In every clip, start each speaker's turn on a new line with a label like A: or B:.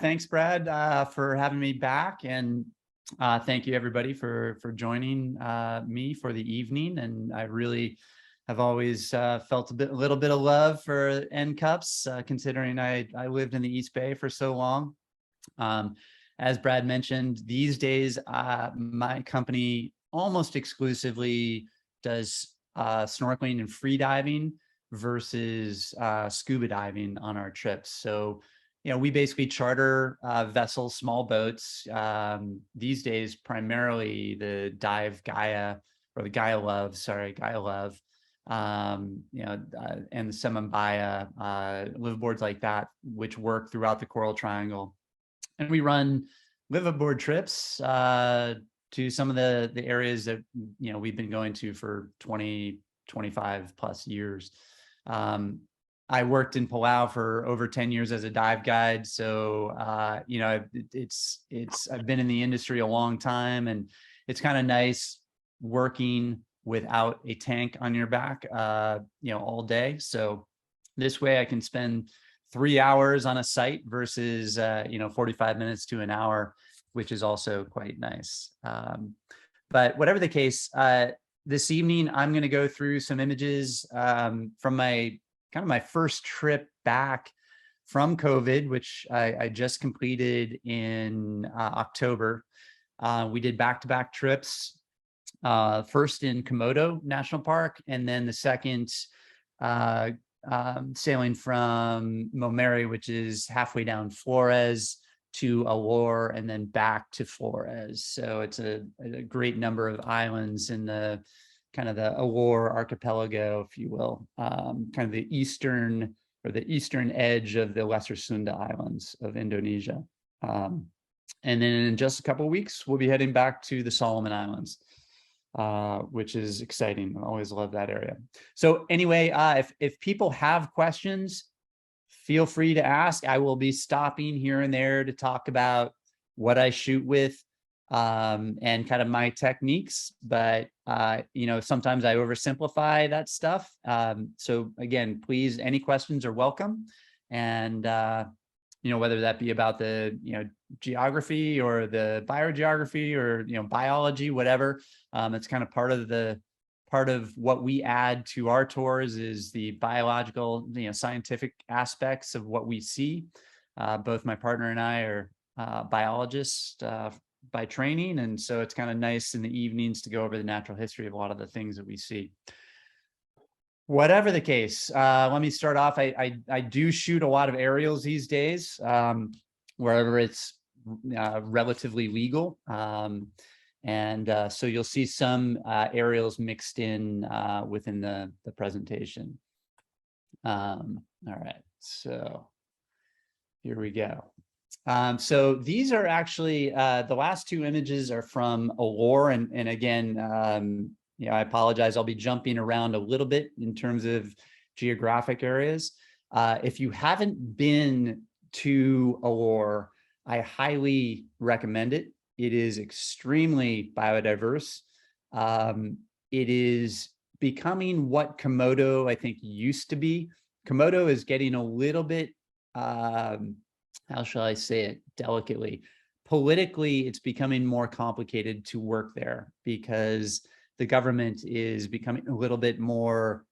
A: Thanks, Brad, for having me back, and thank you everybody for joining me for the evening. And I really have always felt a little bit of love for NCUPS, considering I lived in the East Bay for so long. As Brad mentioned, these days my company almost exclusively does snorkeling and free diving versus scuba diving on our trips. So we basically charter vessels, small boats. These days, primarily the Dive Gaia or the Gaia Love, and the Samambaya liveaboards like that, which work throughout the Coral Triangle. And we run liveaboard trips to some of the areas that we've been going to for 20, 25 plus years. I worked in Palau for over 10 years as a dive guide. So, I've been in the industry a long time, and it's kind of nice working without a tank on your back, all day. So this way I can spend 3 hours on a site versus, 45 minutes to an hour, which is also quite nice. But whatever the case, this evening, I'm going to go through some images from my first trip back from COVID, which I just completed in October. We did back-to-back trips, first in Komodo National Park, and then the second sailing from Momeri, which is halfway down Flores, to Alor, and then back to Flores. So it's a great number of islands in the kind of the Alor archipelago, if you will, kind of the eastern edge of the Lesser Sunda Islands of Indonesia. And then in just a couple of weeks, we'll be heading back to the Solomon Islands, which is exciting. I always love that area. So anyway, if people have questions, feel free to ask. I will be stopping here and there to talk about what I shoot with, and kind of my techniques, but sometimes I oversimplify that stuff. So again, please, any questions are welcome. And whether that be about the geography or the biogeography or biology, whatever, it's kind of part of what we add to our tours is the biological, scientific aspects of what we see. Both my partner and I are biologists by training, and so it's kind of nice in the evenings to go over the natural history of a lot of the things that we see. Whatever the case, let me start off. I do shoot a lot of aerials these days, wherever it's relatively legal, and so you'll see some aerials mixed in within the presentation. All right, so here we go. So these are actually the last two images are from Alor, and again, I apologize. I'll be jumping around a little bit in terms of geographic areas. If you haven't been to Alor, I highly recommend it. It is extremely biodiverse. It is becoming what Komodo, I think, used to be. Komodo is getting a little bit, how shall I say it delicately? Politically, it's becoming more complicated to work there because the government is becoming a little bit more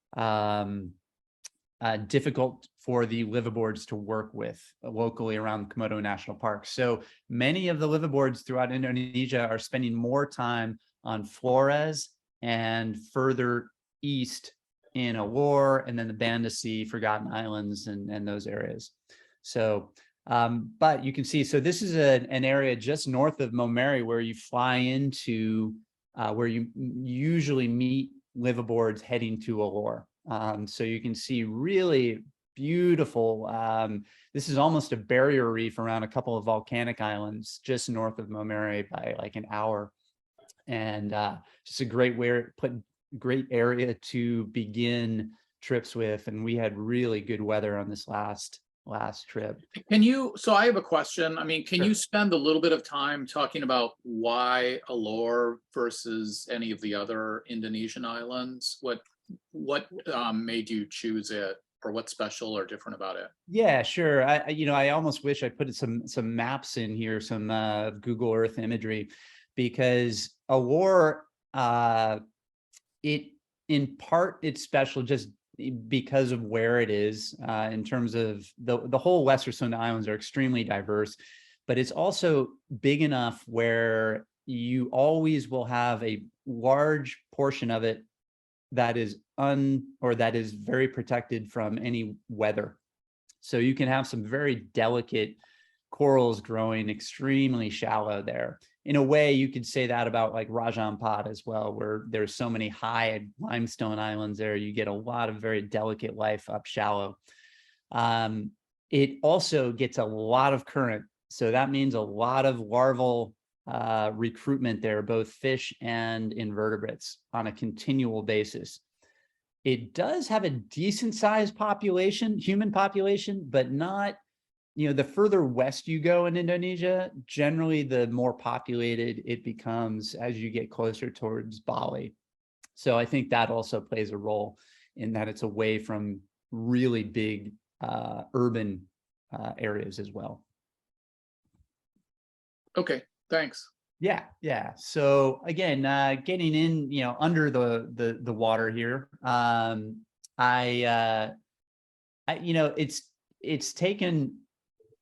A: difficult for the liveaboards to work with locally around Komodo National Park. So many of the liveaboards throughout Indonesia are spending more time on Flores and further east in Alor, and then the Banda Sea, Forgotten Islands, and those areas. So but you can see, so this is an area just north of Momeri where you fly into, where you usually meet liveaboards heading to Alor. So you can see really beautiful, this is almost a barrier reef around a couple of volcanic islands just north of Momeri by like an hour. And just a great area to begin trips with. And we had really good weather on this last trip.
B: So I have a question. I mean, can
A: Sure.
B: you spend a little bit of time talking about why Alor versus any of the other Indonesian islands? What made you choose it or what's special or different about it?
A: Yeah, sure. I almost wish I put some maps in here, some Google Earth imagery, because Allure, it in part it's special just because of where it is, in terms of the whole Western Sonda Islands are extremely diverse, but it's also big enough where you always will have a large portion of it that is that is very protected from any weather. So you can have some very delicate corals growing extremely shallow there. In a way, you could say that about like Rajan Pod as well, where there's so many high limestone islands there. You get a lot of very delicate life up shallow. It also gets a lot of current. So that means a lot of larval recruitment there, both fish and invertebrates on a continual basis. It does have a decent sized population, human population, but not, the further west you go in Indonesia, generally the more populated it becomes as you get closer towards Bali. So I think that also plays a role in that it's away from really big urban areas as well.
B: Okay, thanks.
A: Yeah. So again, getting in, under the water here,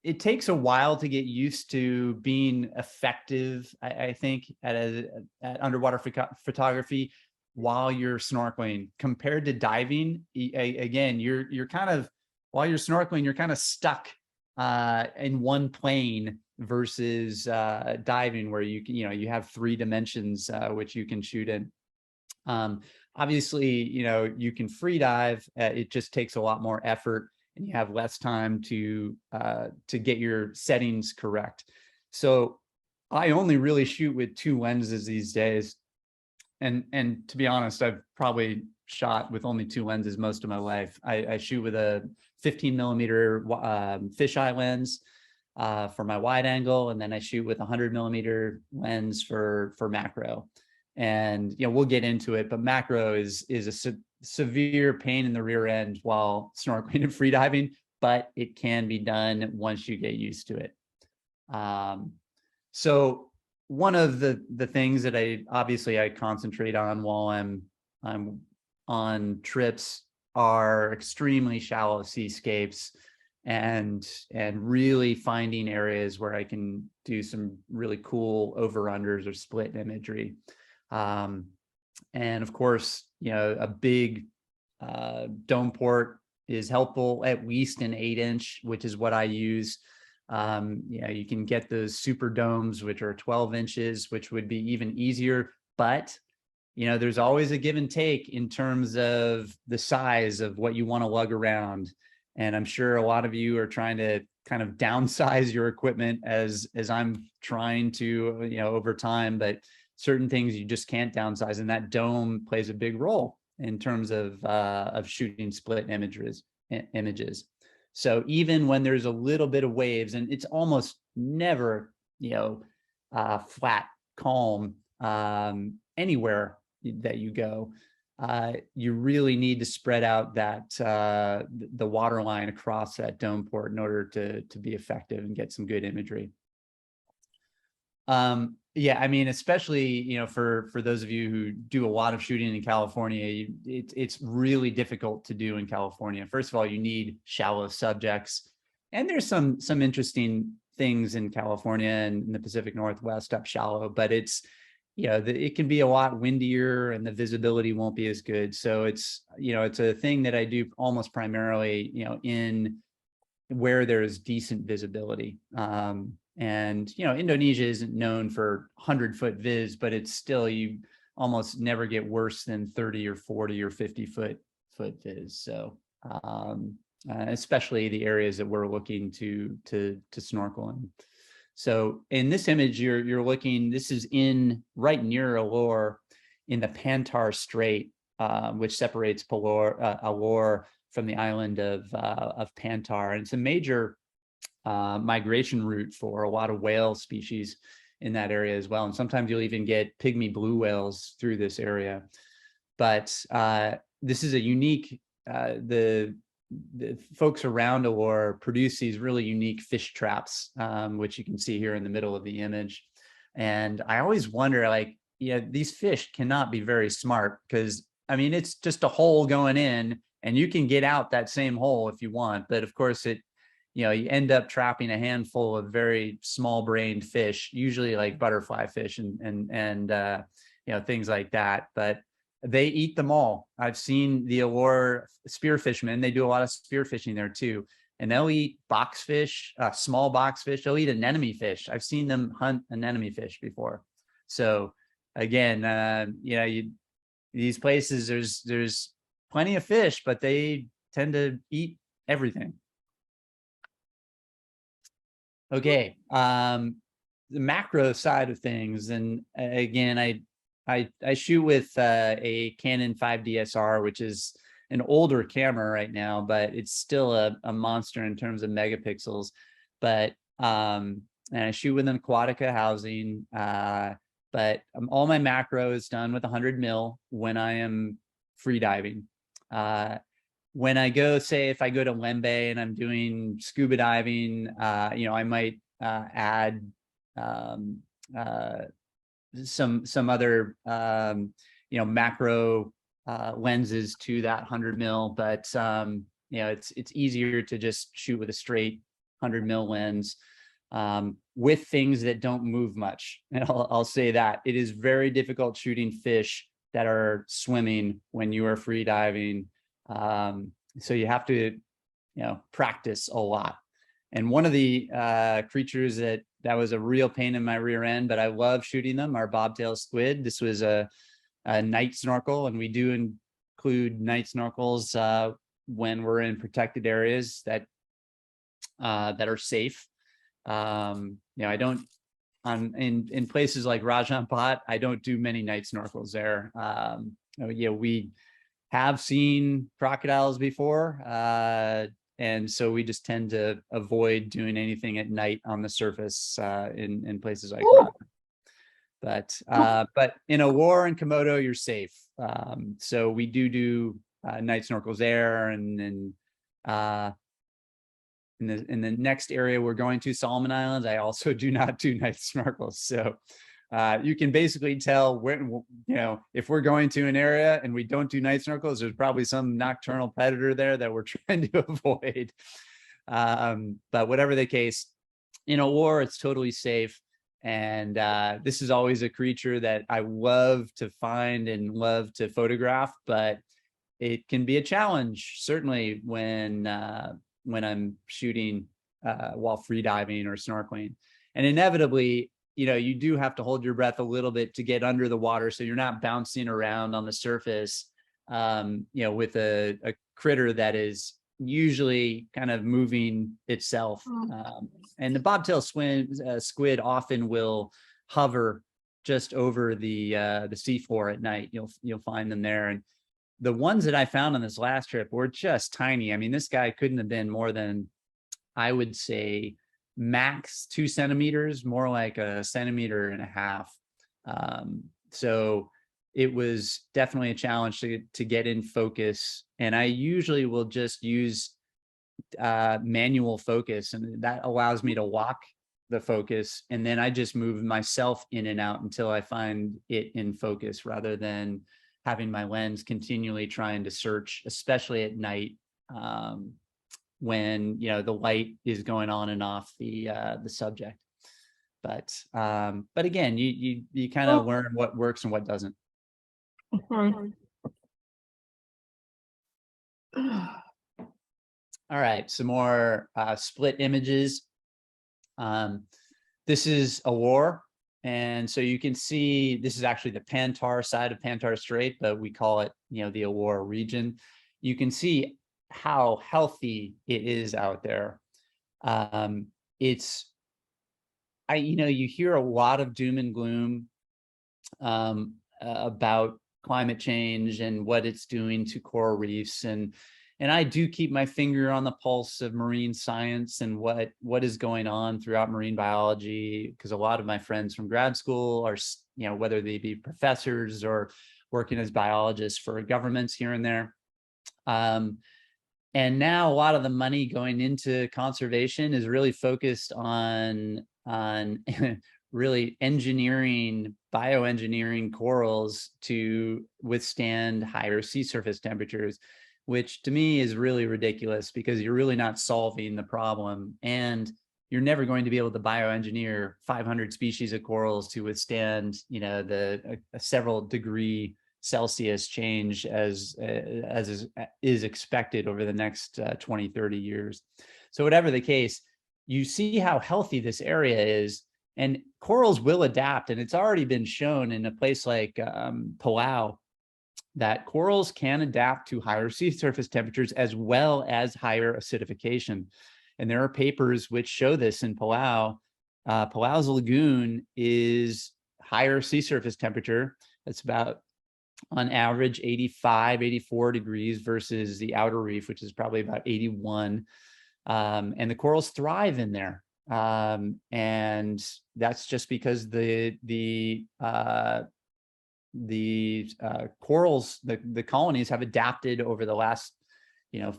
A: it takes a while to get used to being effective, I think, at underwater photography while you're snorkeling compared to diving. Again, you're kind of, while you're snorkeling, you're kind of stuck in one plane versus diving, where you have 3 dimensions which you can shoot in. Obviously, you can free dive. It just takes a lot more effort, and you have less time to get your settings correct. So I only really shoot with 2 lenses these days. And to be honest, I've probably shot with only 2 lenses most of my life. I shoot with a 15 millimeter fisheye lens for my wide angle, and then I shoot with a 100 millimeter lens for macro. And we'll get into it, but macro is a severe pain in the rear end while snorkeling and freediving, but it can be done once you get used to it. So one of the things that I concentrate on while I'm on trips are extremely shallow seascapes, and really finding areas where I can do some really cool over-unders or split imagery. And of course, a big dome port is helpful, at least an 8-inch, which is what I use. You can get those super domes, which are 12 inches, which would be even easier, but there's always a give and take in terms of the size of what you want to lug around. And I'm sure a lot of you are trying to kind of downsize your equipment as I'm trying to, over time, but certain things you just can't downsize. And that dome plays a big role in terms of shooting split images. So even when there's a little bit of waves, and it's almost never, flat, calm, anywhere that you go, you really need to spread out that the water line across that dome port in order to be effective and get some good imagery. Yeah, I mean, especially, for those of you who do a lot of shooting in California, it's really difficult to do in California. First of all, you need shallow subjects, and there's some interesting things in California and in the Pacific Northwest up shallow, but it's, it can be a lot windier and the visibility won't be as good. So it's, it's a thing that I do almost primarily, in where there's decent visibility. And Indonesia isn't known for 100-foot viz, but it's still, you almost never get worse than 30 or 40 or 50-foot viz. So especially the areas that we're looking to snorkel in. So in this image, you're looking, this is right near Alor in the Pantar Strait, which separates Alor from the island of Pantar. And it's a major migration route for a lot of whale species in that area as well. And sometimes you'll even get pygmy blue whales through this area. But this is a unique, the the folks around Allure produce these really unique fish traps, which you can see here in the middle of the image. And I always wonder, like, these fish cannot be very smart, because I mean, it's just a hole going in and you can get out that same hole if you want. But of course you end up trapping a handful of very small brained fish, usually like butterfly fish and things like that. But they eat them all. I've seen the Allure spearfishermen. They do a lot of spearfishing there too. And they'll eat boxfish, small boxfish. They'll eat anemone fish. I've seen them hunt anemone fish before. So again, these places, there's plenty of fish, but they tend to eat everything. Okay, the macro side of things, and again, I shoot with a Canon 5DSR, which is an older camera right now, but it's still a monster in terms of megapixels. But and I shoot with an Aquatica housing, but all my macro is done with 100 mil when I am free diving. When I go, say, if I go to Lembe and I'm doing scuba diving, I might add some other macro lenses to that 100 mil, but it's easier to just shoot with a straight 100 mil lens with things that don't move much. And I'll say that it is very difficult shooting fish that are swimming when you are free diving. So you have to practice a lot. And one of the creatures that was a real pain in my rear end, but I love shooting them, are bobtail squid. This was a night snorkel, and we do include night snorkels when we're in protected areas that are safe. I don't in places like Rajan Pat, I don't do many night snorkels there. We have seen crocodiles before, and so we just tend to avoid doing anything at night on the surface in places like that. But in Allure and Komodo, you're safe. So we do night snorkels there, and then in the next area we're going to, Solomon Islands, I also do not do night snorkels. So you can basically tell when, if we're going to an area and we don't do night snorkels, there's probably some nocturnal predator there that we're trying to avoid. But whatever the case, in Allure, it's totally safe. And this is always a creature that I love to find and love to photograph, but it can be a challenge, certainly when I'm shooting while free diving or snorkeling. And inevitably, you do have to hold your breath a little bit to get under the water, so you're not bouncing around on the surface, with a critter that is usually kind of moving itself. And the bobtail squid often will hover just over the seafloor at night. You'll find them there. And the ones that I found on this last trip were just tiny. I mean, this guy couldn't have been more than, I would say, max 2 centimeters, more like 1.5 centimeters. So it was definitely a challenge to get in focus. And I usually will just use manual focus, and that allows me to lock the focus, and then I just move myself in and out until I find it in focus, rather than having my lens continually trying to search, especially at night, when the light is going on and off the subject. But again, you kind of learn what works and what doesn't. All right, some more split images. This is Allure, and so you can see this is actually the Pantar side of Pantar Strait, but we call it the Allure region. You can see how healthy it is out there. You hear a lot of doom and gloom about climate change and what it's doing to coral reefs, and I do keep my finger on the pulse of marine science and what is going on throughout marine biology, because a lot of my friends from grad school are, whether they be professors or working as biologists for governments here and there. And now a lot of the money going into conservation is really focused on really bioengineering corals to withstand higher sea surface temperatures, which to me is really ridiculous because you're really not solving the problem. And you're never going to be able to bioengineer 500 species of corals to withstand, the several degree Celsius change as is expected over the next 20, 30 years. So whatever the case, you see how healthy this area is, and corals will adapt. And it's already been shown in a place like Palau that corals can adapt to higher sea surface temperatures as well as higher acidification. And there are papers which show this in Palau. Palau's lagoon is higher sea surface temperature. It's about on average 85, 84 degrees versus the outer reef, which is probably about 81. And the corals thrive in there. And that's just because the corals, the colonies have adapted over the last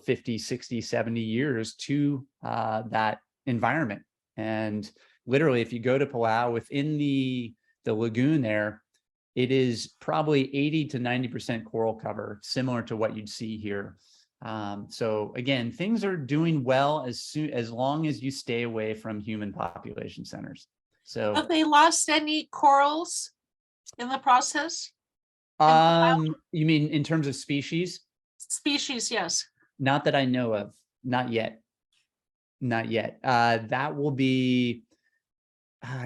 A: 50, 60, 70 years to that environment. And literally, if you go to Palau, within the lagoon there, it is probably 80 to 90% coral cover, similar to what you'd see here. So again, things are doing well as long as you stay away from human population centers. So
C: have they lost any corals in the process?
A: you mean in terms of species?
C: Species, yes.
A: Not that I know of. Not yet. That will be,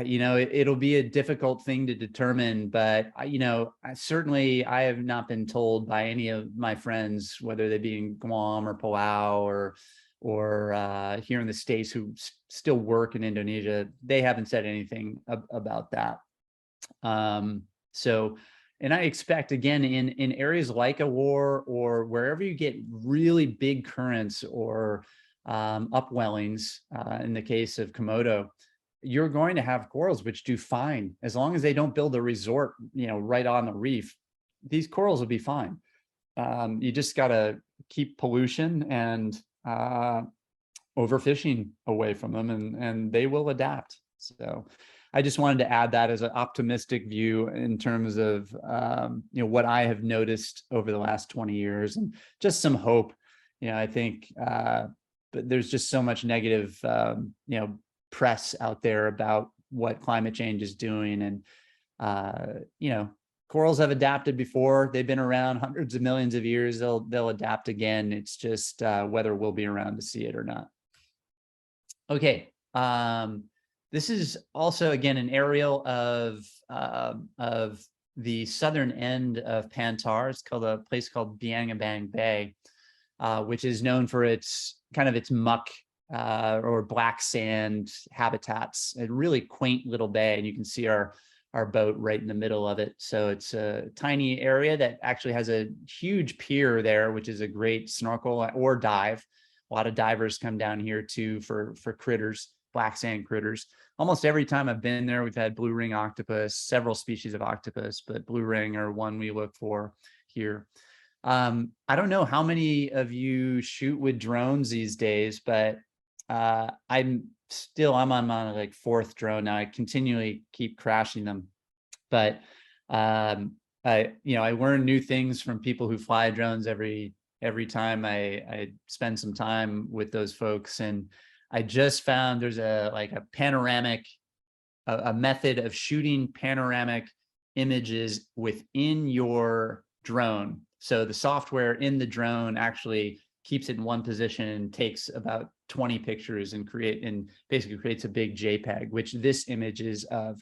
A: it'll be a difficult thing to determine, but certainly I have not been told by any of my friends, whether they be in Guam or Palau or here in the States who still work in Indonesia, they haven't said anything about that. And I expect, again, in areas like a war or wherever you get really big currents or upwellings, in the case of Komodo, you're going to have corals which do fine as long as they don't build a resort, right on the reef. These corals will be fine. You just got to keep pollution and overfishing away from them, and they will adapt. So I just wanted to add that as an optimistic view in terms of what I have noticed over the last 20 years, and just some hope. I think, but there's just so much negative press out there about what climate change is doing, and corals have adapted before. They've been around hundreds of millions of years. They'll adapt again. It's just whether we'll be around to see it or not. Okay. This is also, again, an aerial of the southern end of Pantar. It's called a place called Biangabang Bay, which is known for its muck or black sand habitats. A really quaint little bay, and you can see our boat right in the middle of it. So it's a tiny area that actually has a huge pier there, which is a great snorkel or dive. A lot of divers come down here too for critters, black sand critters. Almost every time I've been there, we've had blue ring octopus, several species of octopus, but blue ring are one we look for here. I don't know how many of you shoot with drones these days, but I'm on my like fourth drone now. I continually keep crashing them, but I learn new things from people who fly drones every time I spend some time with those folks. And I just found there's a panoramic, a method of shooting panoramic images within your drone. So the software in the drone actually keeps it in one position and takes about 20 pictures and basically creates a big JPEG, which this image is of.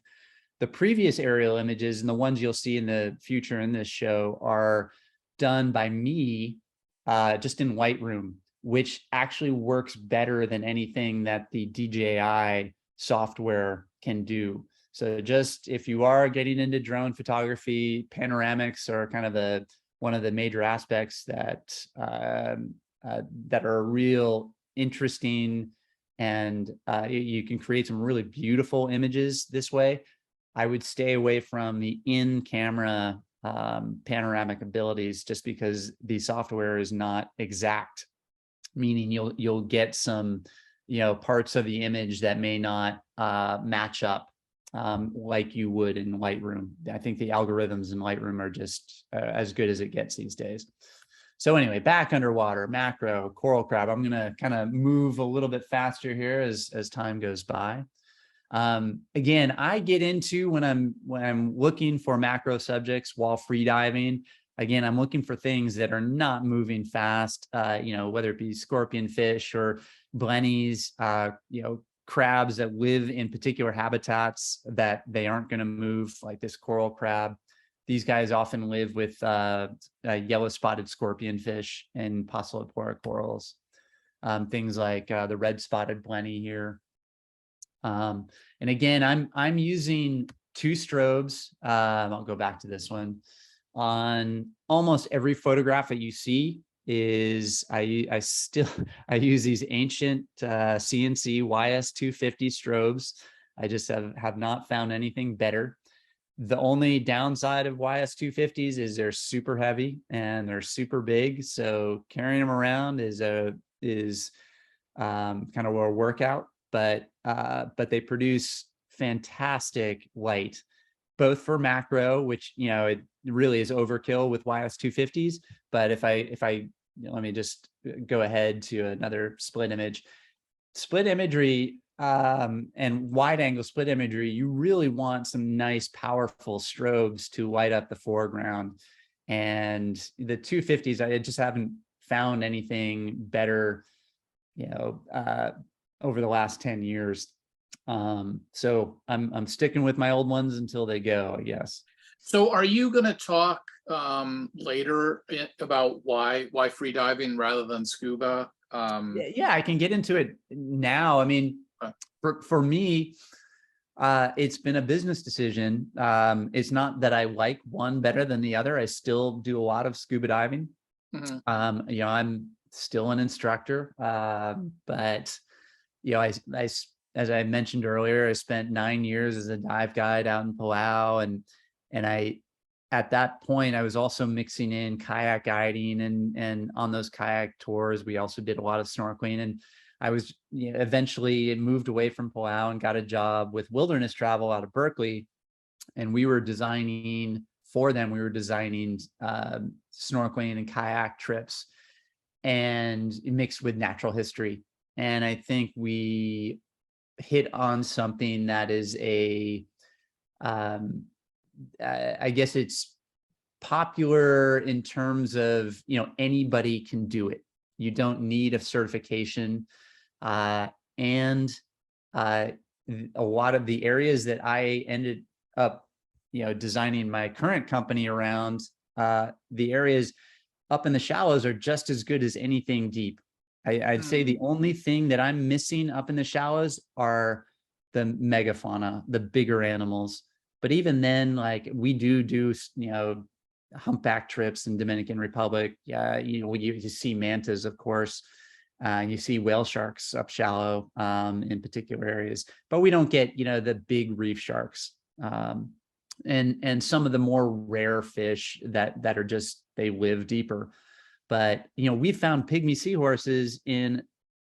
A: The previous aerial images and the ones you'll see in the future in this show are done by me just in Lightroom, which actually works better than anything that the DJI software can do. So just if you are getting into drone photography, panoramics are kind of one of the major aspects that are real interesting, and you can create some really beautiful images this way. I would stay away from the in-camera panoramic abilities just because the software is not exact. meaning you'll get some, parts of the image that may not match up like you would in Lightroom. I think the algorithms in Lightroom are just as good as it gets these days. So anyway, back underwater, macro, coral crab. I'm gonna kind of move a little bit faster here as time goes by. Again, I get into when I'm looking for macro subjects while free diving. Again, I'm looking for things that are not moving fast, whether it be scorpion fish or blennies, crabs that live in particular habitats that they aren't going to move, like this coral crab. These guys often live with yellow spotted scorpion fish and Pocillopora corals, things like the red spotted blenny here. And again, I'm using 2 strobes. I'll go back to this one. On almost every photograph that you see is I use these ancient CNC YS250 strobes. I just have not found anything better. The only downside of YS250s is they're super heavy and they're super big. So carrying them around is kind of a workout, but they produce fantastic light, both for macro, which, it really is overkill with YS250s. But if I let me just go ahead to another split imagery, and wide angle split imagery, you really want some nice, powerful strobes to light up the foreground. And the 250s, I just haven't found anything better, over the last 10 years. So I'm sticking with my old ones until they go, I guess.
B: So are you going to talk later about why free diving rather than scuba?
A: Yeah, I can get into it now. I mean, for me, it's been a business decision. It's not that I like one better than the other. I still do a lot of scuba diving. Mm-hmm. I'm still an instructor, but as I mentioned earlier, I spent 9 years as a dive guide out in Palau, and I, at that point, I was also mixing in kayak guiding, and on those kayak tours, we also did a lot of snorkeling. And I was eventually moved away from Palau and got a job with Wilderness Travel out of Berkeley, and we were designing snorkeling and kayak trips, and mixed with natural history. And I think we hit on something that is I guess it's popular in terms of, anybody can do it. You don't need a certification. And a lot of the areas that I ended up, designing my current company around, the areas up in the shallows are just as good as anything deep. I'd say the only thing that I'm missing up in the shallows are the megafauna, the bigger animals. But even then, like, we do, humpback trips in Dominican Republic. Yeah, you see mantas, of course. You see whale sharks up shallow in particular areas, but we don't get, the big reef sharks. And some of the more rare fish that are just, they live deeper. But, we found pygmy seahorses in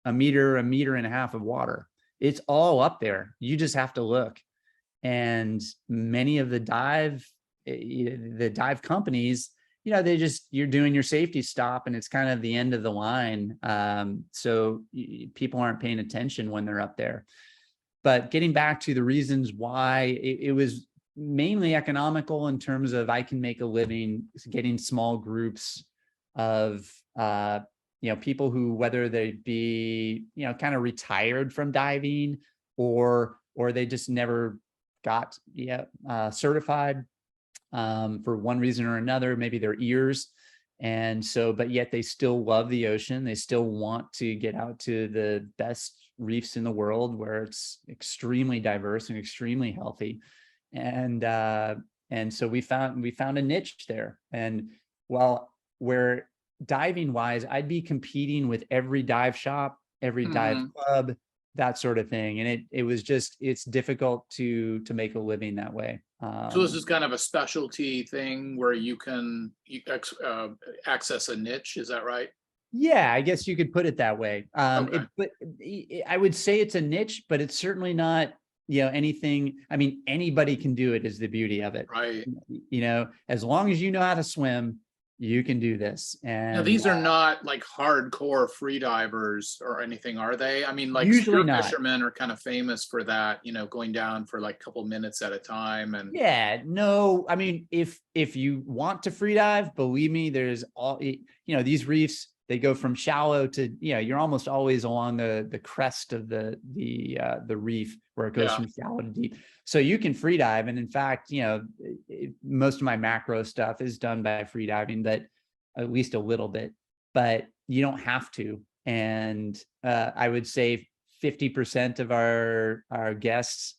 A: a meter and a half of water. It's all up there. You just have to look. And many of the dive companies, you're doing your safety stop and it's kind of the end of the line. So people aren't paying attention when they're up there. But getting back to the reasons why, it was mainly economical in terms of I can make a living getting small groups of people who, whether they be kind of retired from diving or they just never got certified for one reason or another, maybe their ears. And so, but yet they still love the ocean. They still want to get out to the best reefs in the world where it's extremely diverse and extremely healthy. And so we found a niche there. And while where diving wise, I'd be competing with every dive shop, every dive club, that sort of thing. And it's difficult to make a living that way.
B: So this is kind of a specialty thing where you can access a niche. Is that right?
A: Yeah, I guess you could put it that way.
B: Okay.
A: But I would say it's a niche, but it's certainly not, anything. I mean, anybody can do it is the beauty of it.
B: Right.
A: As long as you know how to swim, you can do this.
B: Now,
A: And
B: these are not like hardcore free divers or anything, are they? I mean, like
A: usually
B: spear
A: not.
B: fishermen are kind of famous for that, going down for like a couple minutes at a time. And
A: Yeah, no, I mean, if you want to free dive, believe me, there's these reefs, they go from shallow to, you're almost always along the crest of the reef where it goes
B: yeah,
A: from shallow to deep. So you can free dive. And in fact, most of my macro stuff is done by free diving, but at least a little bit, but you don't have to. And I would say 50% of our guests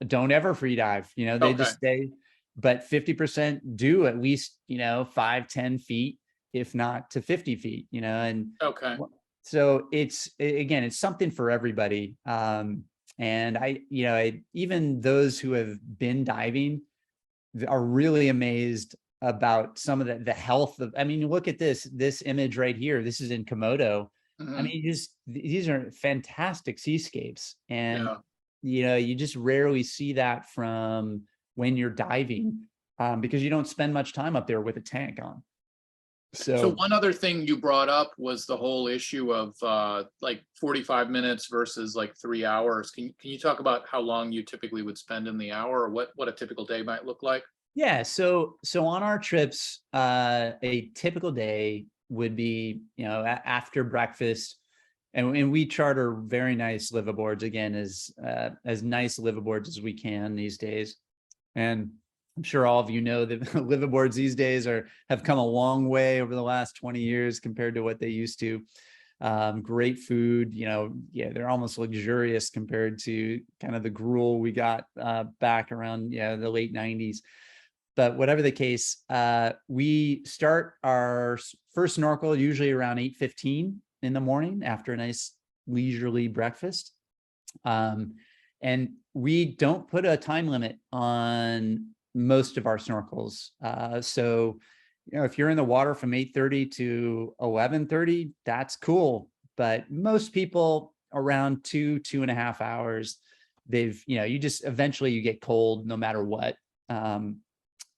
A: don't ever free dive, they
B: okay,
A: just stay, but 50% do at least, 5-10 feet, if not to 50 feet, and
B: okay.
A: so again, it's something for everybody. And even those who have been diving are really amazed about some of the health of, I mean, look at this image right here. This is in Komodo. I
B: Mhm.
A: mean, these are fantastic seascapes. And
B: Yeah.
A: you just rarely see that from when you're diving, because you don't spend much time up there with a tank on.
B: So
A: So
B: one other thing you brought up was the whole issue of like 45 minutes versus like 3 hours. Can you talk about how long you typically would spend in the hour, or what a typical day might look like?
A: yeah, so on our trips, a typical day would be, after breakfast, and we charter very nice liveaboards, again, as nice liveaboards as we can these days. And I'm sure all of you know that liveaboards these days have come a long way over the last 20 years compared to what they used to. Great food, they're almost luxurious compared to kind of the gruel we got back around the late 90s. But whatever the case, we start our first snorkel usually around 8:15 in the morning after a nice leisurely breakfast. And we don't put a time limit on most of our snorkels. So, if you're in the water from 8:30 to 11:30, that's cool. But most people around 2.5 hours, you just eventually you get cold no matter what.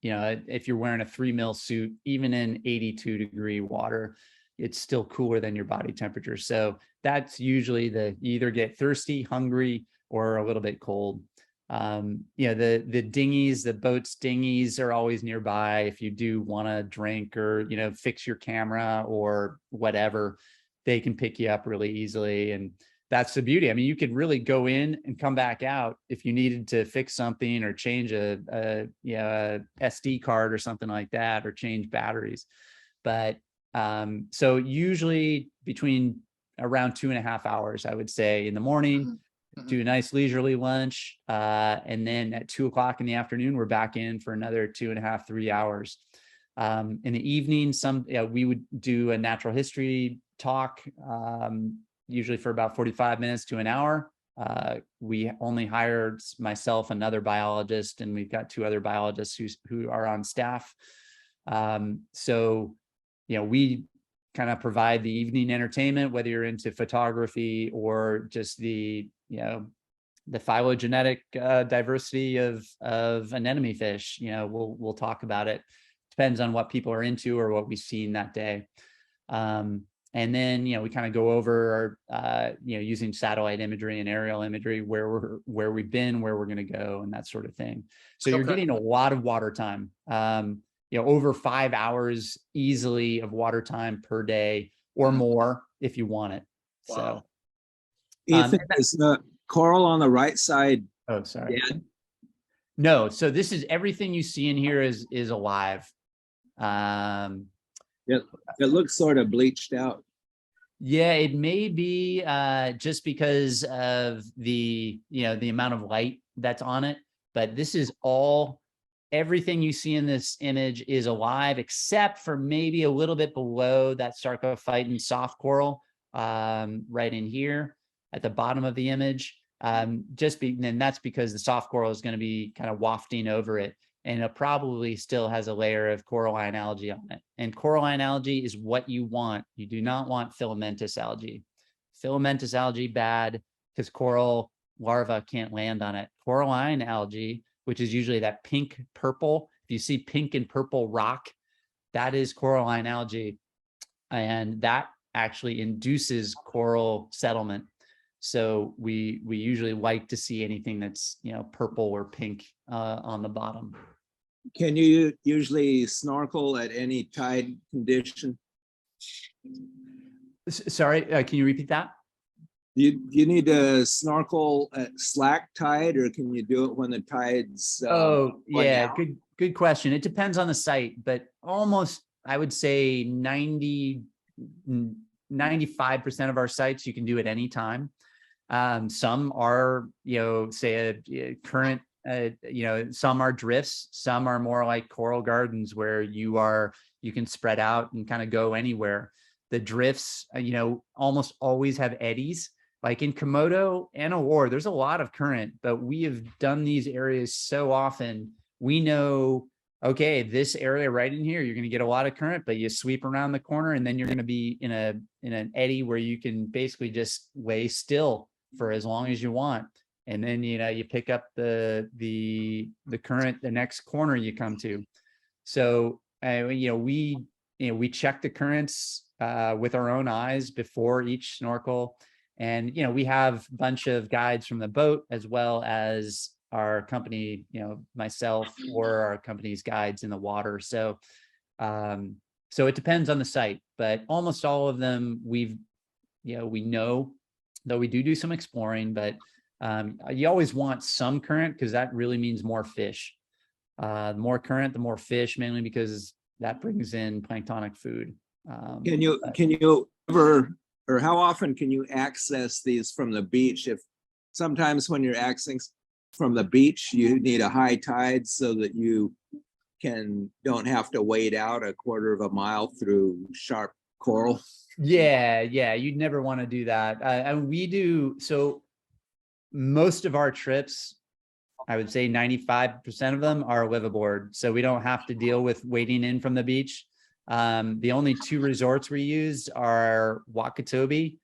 A: If you're wearing a 3 mil suit, even in 82-degree water, it's still cooler than your body temperature. So that's usually you either get thirsty, hungry, or a little bit cold. The dinghies, the boats dinghies are always nearby. If you do want to drink or, fix your camera or whatever, they can pick you up really easily. And that's the beauty. I mean, you could really go in and come back out if you needed to fix something or change a SD card or something like that, or change batteries. But so usually between around 2.5 hours, I would say, in the morning,
B: Mhm.
A: do a nice leisurely lunch. And then at 2 o'clock in the afternoon, we're back in for another 2.5, 3 hours. In the evening, we would do a natural history talk, usually for about 45 minutes to an hour. We only hired myself, another biologist, and we've got 2 other biologists who are on staff. So, we kind of provide the evening entertainment, whether you're into photography or just the phylogenetic diversity of anemone fish. We'll talk about it. Depends on what people are into or what we've seen that day. And then, we kind of go over our, using satellite imagery and aerial imagery, where we've been, where we're going to go, and that sort of thing. So you're
B: Okay.
A: getting a lot of water time, over 5 hours easily of water time per day or more if you want it.
B: Wow.
A: So,
D: Ethan, is the coral on the right side
A: oh, sorry.
D: dead?
A: No. So this is everything you see in here is alive.
D: It looks sort of bleached out.
A: Yeah, it may be just because of the amount of light that's on it, but this is everything you see in this image is alive, except for maybe a little bit below that sarcophyton soft coral, right in here at the bottom of the image. And that's because the soft coral is going to be kind of wafting over it. and it probably still has a layer of coralline algae on it. And coralline algae is what you want. You do not want filamentous algae. Filamentous algae, bad, because coral larvae can't land on it. Coralline algae, which is usually that pink purple, if you see pink and purple rock, that is coralline algae. And that actually induces coral settlement. So we usually like to see anything that's, you know, purple or pink on the bottom.
D: Can you usually snorkel at any tide condition?
A: Sorry, can you repeat that?
D: You need to snorkel at slack tide, or can you do it when the tide's
A: Oh,
D: going
A: yeah,
D: out?
A: good question. It depends on the site, but almost, I would say 95% of our sites, you can do at any time. Some are, you know, say a current, you know, some are drifts, some are more like coral gardens where you can spread out and kind of go anywhere. The drifts, you know, almost always have eddies. Like in Komodo and Awar, there's a lot of current, but we have done these areas so often. We know, okay, this area right in here, you're going to get a lot of current, but you sweep around the corner and then you're going to be in an eddy where you can basically just lay still for as long as you want. And then, you know, you pick up the current, the next corner you come to. So, you know, we check the currents with our own eyes before each snorkel. And, you know, we have a bunch of guides from the boat as well as our company, you know, myself or our company's guides in the water. So, so it depends on the site, but almost all of them we know, though we do some exploring, but you always want some current because that really means more fish. The more current, the more fish, mainly because that brings in planktonic food.
D: Can you ever, or how often can you access these from the beach? If sometimes when you're accessing from the beach, you need a high tide so that you don't have to wade out a quarter of a mile through sharp coral.
A: Yeah, you'd never want to do that. And we do, so most of our trips, I would say 95% of them are liveaboard. So we don't have to deal with wading in from the beach. The only two resorts we use are Wakatobi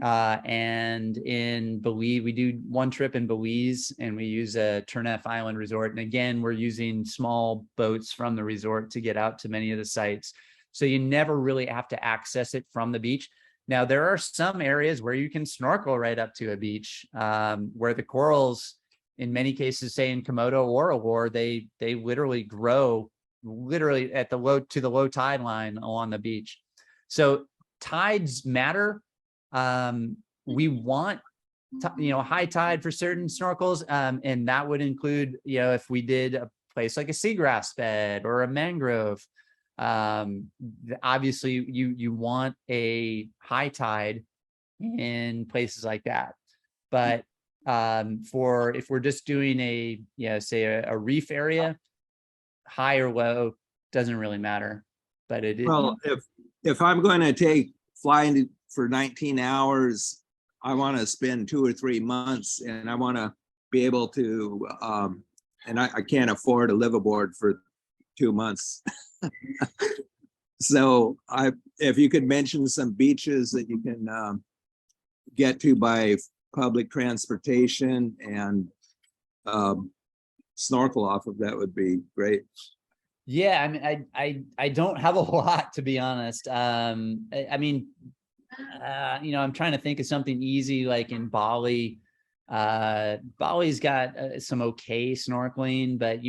A: and in Belize. We do one trip in Belize and we use a Turnef Island resort. And again, we're using small boats from the resort to get out to many of the sites. So you never really have to access it from the beach. Now, there are some areas where you can snorkel right up to a beach where the corals, in many cases, say in Komodo or Awar, they literally grow at the low tide line along the beach. So tides matter. We want high tide for certain snorkels, and that would include, you know, if we did a place like a seagrass bed or a mangrove. Obviously you want a high tide in places like that, but if we're just doing say a reef area, high or low doesn't really matter. But
D: Well, if I'm going to fly for 19 hours, I want to spend 2 or 3 months, and I want to be able to and I can't afford a liveaboard for 2 months. So if you could mention some beaches that you can get to by public transportation and snorkel off of, that would be great.
A: Yeah, I mean, I don't have a lot, to be honest. I mean, I'm trying to think of something easy, like in Bali. Bali's got some okay snorkeling, but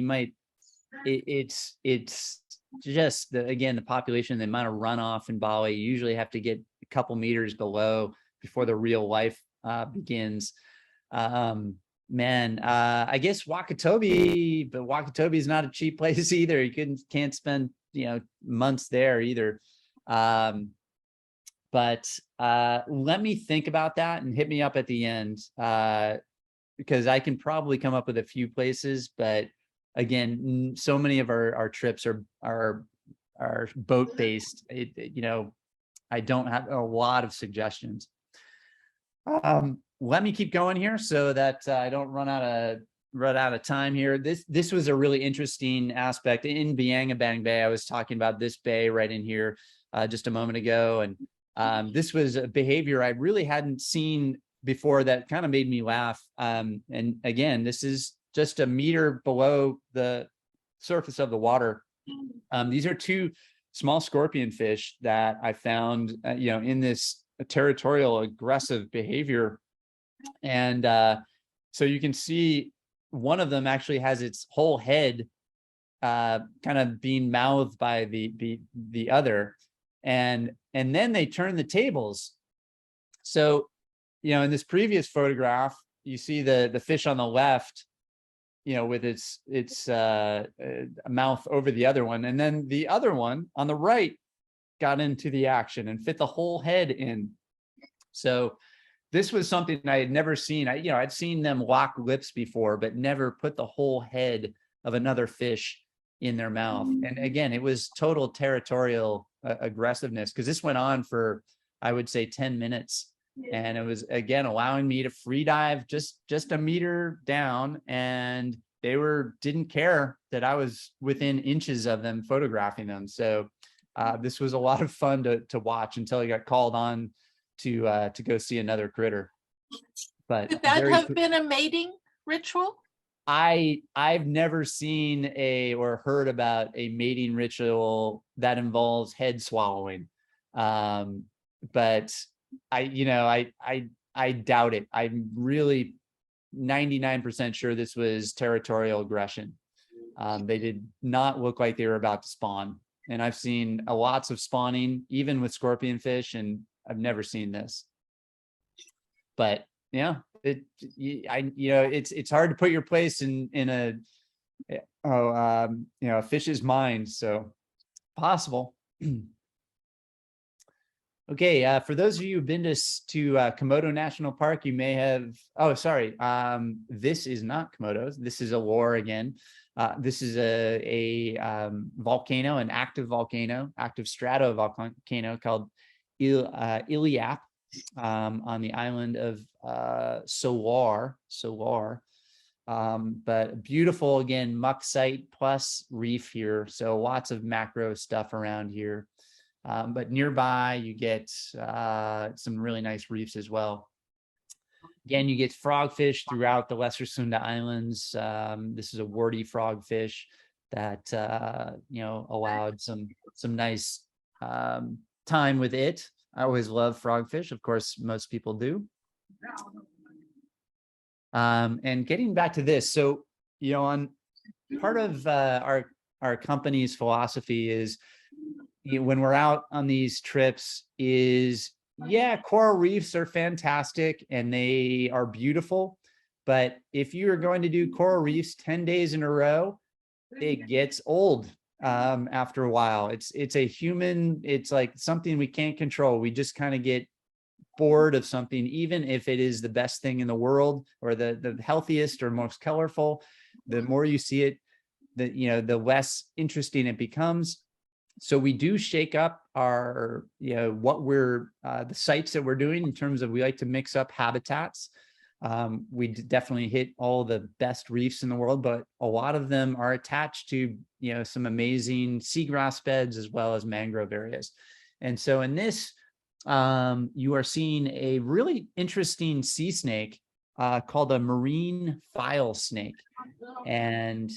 A: it's just again, the population, the amount of runoff in Bali, you usually have to get a couple meters below before the real life begins. I guess Wakatobi, but Wakatobi is not a cheap place either. You can't spend months there either. But let me think about that and hit me up at the end, because I can probably come up with a few places. But again, so many of our trips are boat based. I don't have a lot of suggestions. Let me keep going here so that I don't run out of run out of time here. This was a really interesting aspect in Biangabang Bay. I was talking about this bay right in here just a moment ago, and this was a behavior I really hadn't seen before that kind of made me laugh. And again, this is just a meter below the surface of the water. These are two small scorpion fish that I found, in this territorial aggressive behavior. And so you can see one of them actually has its whole head kind of being mouthed by the other, and then they turn the tables. So, in this previous photograph, you see the fish on the left, with its mouth over the other one, and then the other one on the right got into the action and fit the whole head in. So this was something I had never seen. I'd seen them lock lips before, but never put the whole head of another fish in their mouth. And again, it was total territorial aggressiveness, because this went on for, I would say, 10 minutes. And it was, again, allowing me to free dive just a meter down, and they didn't care that I was within inches of them photographing them. So this was a lot of fun to watch until I got called on to go see another critter. But
C: Could that have been a mating ritual?
A: I've never seen or heard about a mating ritual that involves head swallowing. But I doubt it. I'm really 99% sure this was territorial aggression. They did not look like they were about to spawn. And I've seen lots of spawning, even with scorpion fish, and I've never seen this. But yeah, it's hard to put your place in a fish's mind. So possible. Okay, for those of you who've been to Komodo National Park, you may have. Oh, sorry. This is not Komodo. This is a lure again. This is a volcano, an active volcano, active stratovolcano called Iliap on the island of Solar. But beautiful, again, muck site plus reef here. So lots of macro stuff around here. But nearby you get some really nice reefs as well. Again, you get frogfish throughout the Lesser Sunda Islands. This is a warty frogfish that allowed some nice time with it. I always love frogfish. Of course, most people do. And getting back to this, so on part of our company's philosophy is, when we're out on these trips is, coral reefs are fantastic and they are beautiful. But if you are going to do coral reefs 10 days in a row, it gets old after a while. It's like something we can't control. We just kind of get bored of something, even if it is the best thing in the world or the healthiest or most colorful. The more you see it, the less interesting it becomes. So we do shake up our, the sites that we're doing in terms of, we like to mix up habitats. We definitely hit all the best reefs in the world, but a lot of them are attached to, some amazing seagrass beds as well as mangrove areas. And so in this, you are seeing a really interesting sea snake called a marine file snake. And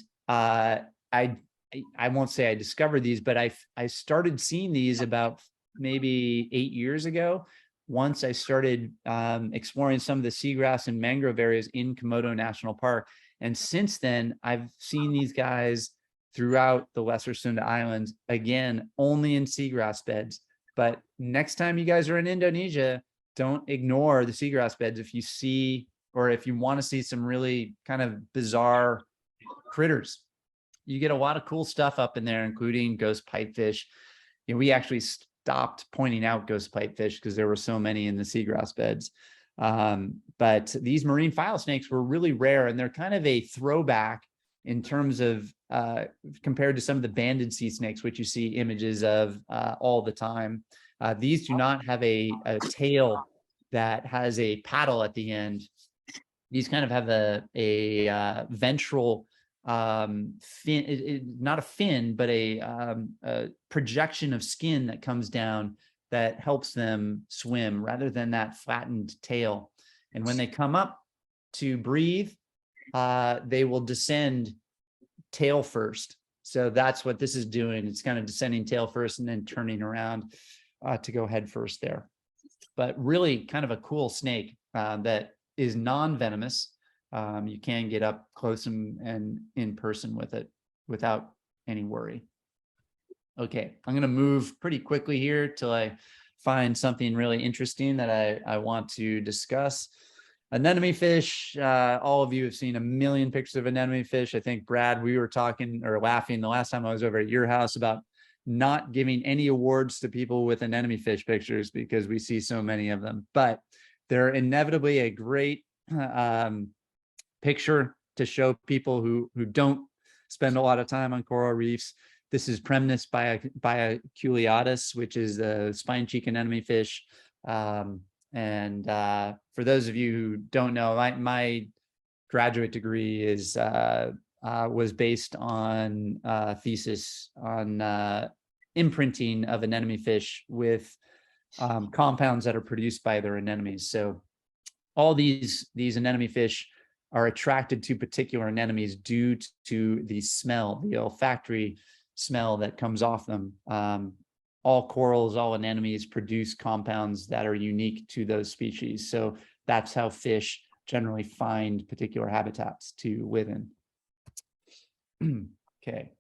A: I won't say I discovered these, but I started seeing these about maybe 8 years ago. Once I started exploring some of the seagrass and mangrove areas in Komodo National Park. And since then, I've seen these guys throughout the Lesser Sunda Islands, again, only in seagrass beds. But next time you guys are in Indonesia, don't ignore the seagrass beds if you see, or if you want to see some really kind of bizarre critters. You get a lot of cool stuff up in there, including ghost pipefish. We actually stopped pointing out ghost pipefish because there were so many in the seagrass beds. But these marine file snakes were really rare, and they're kind of a throwback in terms of compared to some of the banded sea snakes, which you see images of all the time. These do not have a tail that has a paddle at the end. these kind of have a ventral fin, not a fin, but a projection of skin that comes down that helps them swim rather than that flattened tail. And when they come up to breathe, they will descend tail first. So that's what this is doing. It's kind of descending tail first and then turning around to go head first there. But really kind of a cool snake that is non-venomous. You can get up close and in person with it without any worry. Okay, I'm going to move pretty quickly here till I find something really interesting that I want to discuss. Anemone fish, all of you have seen a million pictures of anemone fish. I think, Brad, we were talking or laughing the last time I was over at your house about not giving any awards to people with anemone fish pictures because we see so many of them. But they're inevitably a great picture to show people who don't spend a lot of time on coral reefs. This is Premnus biaculeatus, which is the spine cheek anemone fish. And for those of you who don't know, my graduate degree is was based on thesis on imprinting of anemone fish with compounds that are produced by their anemones. So all these anemone fish are attracted to particular anemones due to the smell, the olfactory smell that comes off them. All corals, all anemones produce compounds that are unique to those species. So that's how fish generally find particular habitats to live in. Okay,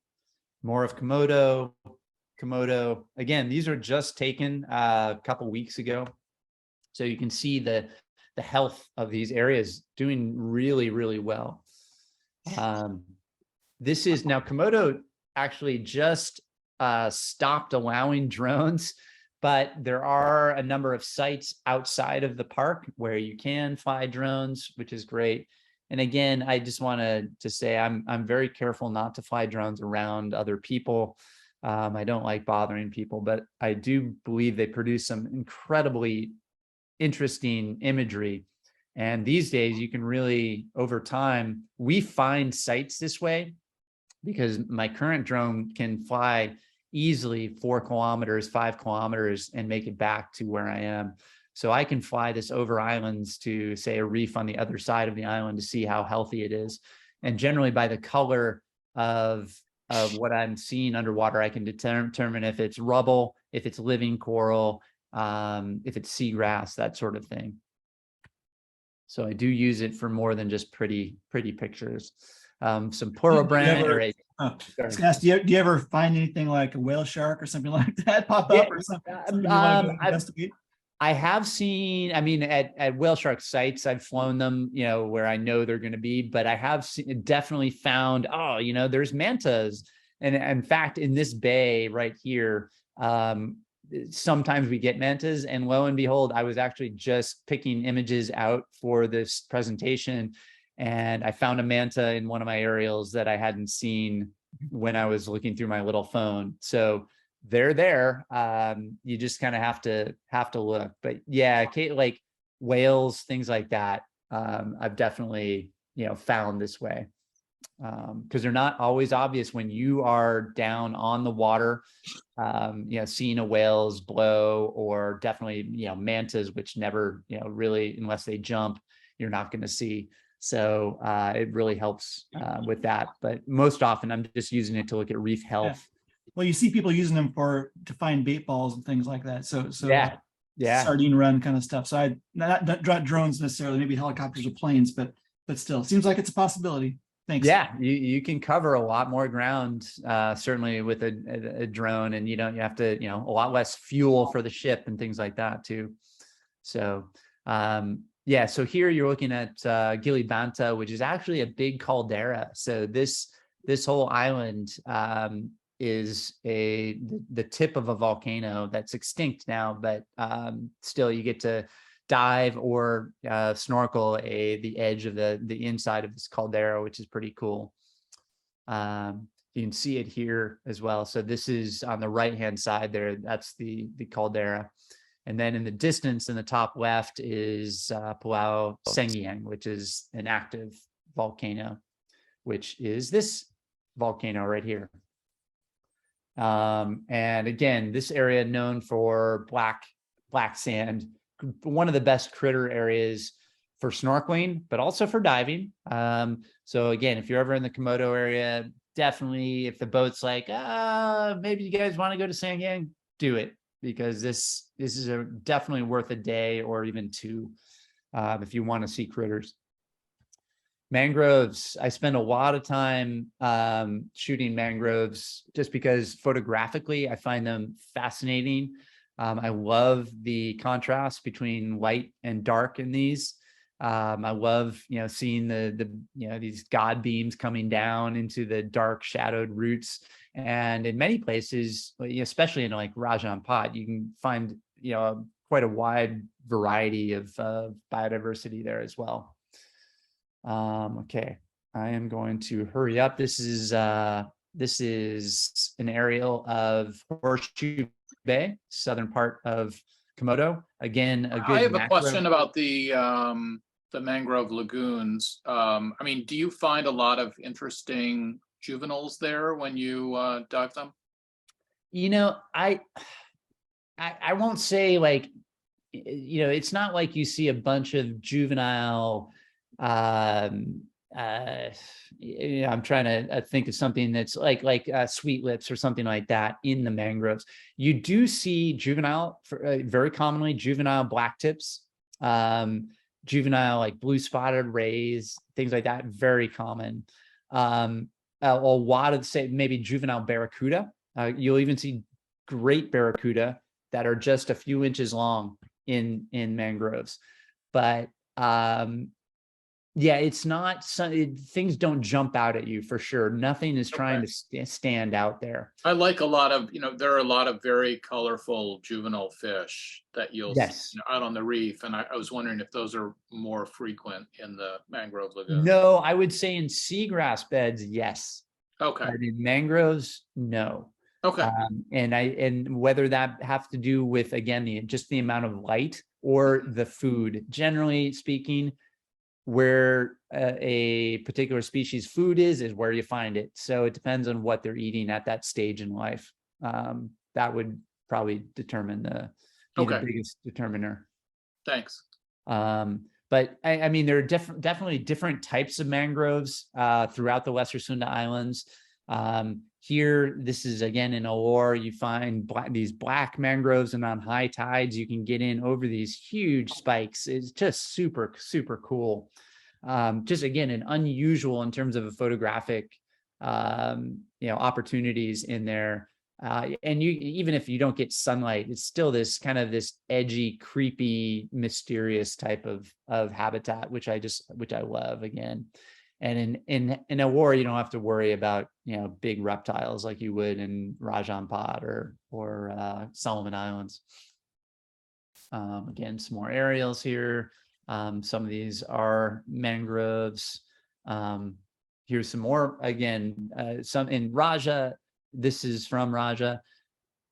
A: more of Komodo. Komodo, again, these are just taken a couple weeks ago. So you can see the health of these areas doing really, really well. This is now Komodo actually just stopped allowing drones, but there are a number of sites outside of the park where you can fly drones, which is great. And again, I just wanted to say I'm very careful not to fly drones around other people. I don't like bothering people, but I do believe they produce some incredibly interesting imagery. And these days you can really, over time, we find sites this way because my current drone can fly easily 4 kilometers, 5 kilometers and make it back to where I am. So I can fly this over islands to, say, a reef on the other side of the island to see how healthy it is. And generally by the color of what I'm seeing underwater, I can determine if it's rubble, if it's living coral, if it's seagrass, that sort of thing. So I do use it for more than just pretty pictures. Some Porobrant.
E: Do you ever find anything like a whale shark or something like that pop up or something? You want to go investigate?
A: I have seen, I mean, at whale shark sites, I've flown them, you know, where I know they're going to be, but I have definitely found, oh, you know, there's mantas. And in fact, in this bay right here, sometimes we get mantas, and lo and behold, I was actually just picking images out for this presentation, and I found a manta in one of my aerials that I hadn't seen when I was looking through my little phone. So they're there. You just kind of have to look. But yeah, like whales, things like that, I've definitely, you know, found this way. Because they're not always obvious when you are down on the water, you know, seeing a whale's blow, or definitely, you know, mantas, which never, you know, really, unless they jump, you're not going to see. So it really helps with that. But most often I'm just using it to look at reef health.
E: Yeah. Well, you see people using them to find bait balls and things like that. So
A: yeah,
E: sardine run kind of stuff. So I not drones necessarily, maybe helicopters or planes, but still, it seems like it's a possibility. Thanks.
A: Yeah, you can cover a lot more ground, certainly with a drone, and you have to, you know, a lot less fuel for the ship and things like that too. So yeah, so here you're looking at Gilibanta, which is actually a big caldera. So this whole island is the tip of a volcano that's extinct now, but still you get to dive or snorkel the edge of the inside of this caldera, which is pretty cool. You can see it here as well. So this is on the right hand side there. That's the caldera, And then in the distance in the top left is Pulau Sengiang, which is an active volcano, which is this volcano right here. And again, this area known for black sand, one of the best critter areas for snorkeling, but also for diving. So again, if you're ever in the Komodo area, definitely if the boat's like, maybe you guys want to go to Sengiang, do it, because this is definitely worth a day or even two if you want to see critters. Mangroves, I spend a lot of time shooting mangroves just because photographically I find them fascinating. I love the contrast between light and dark in these. I love, seeing these god beams coming down into the dark shadowed roots. And in many places, especially in like Raja Ampat, you can find, quite a wide variety of biodiversity there as well. Okay, I am going to hurry up. This is an aerial of Horseshoe Bay, southern part of Komodo. Again, a good
B: I have a
A: macro-
B: question about the mangrove lagoons. I mean, do you find a lot of interesting juveniles there when you dive them?
A: I won't say like, it's not like you see a bunch of juvenile I'm trying to think of something that's like sweet lips or something like that in the mangroves. You do see juvenile, very commonly juvenile black tips, juvenile like blue spotted rays, things like that, very common. A lot of say maybe juvenile barracuda. You'll even see great barracuda that are just a few inches long in mangroves, but yeah, it's not things don't jump out at you for sure. Nothing is trying to stand out there.
B: I like a lot of, there are a lot of very colorful juvenile fish that you'll see out on the reef. And I was wondering if those are more frequent in the mangrove lagoon.
A: No, I would say in seagrass beds, yes.
B: Okay.
A: But in mangroves, no.
B: Okay.
A: And whether that have to do with, again, just the amount of light or the food, generally speaking, where a particular species food is where you find it. So it depends on what they're eating at that stage in life. That would probably determine the biggest determiner.
B: Thanks.
A: But I mean, there are definitely different types of mangroves throughout the Lesser Sunda Islands. Here, this is again in Alor, you find these black mangroves, and on high tides, you can get in over these huge spikes. It's just super, super cool. Just again, an unusual in terms of a photographic, opportunities in there. And even if you don't get sunlight, it's still this kind of this edgy, creepy, mysterious type of habitat, which I love again. And in a war, you don't have to worry about big reptiles like you would in Raja Ampat or Solomon Islands. Again, some more aerials here. Some of these are mangroves. Here's some more. Again, some in Raja. This is from Raja.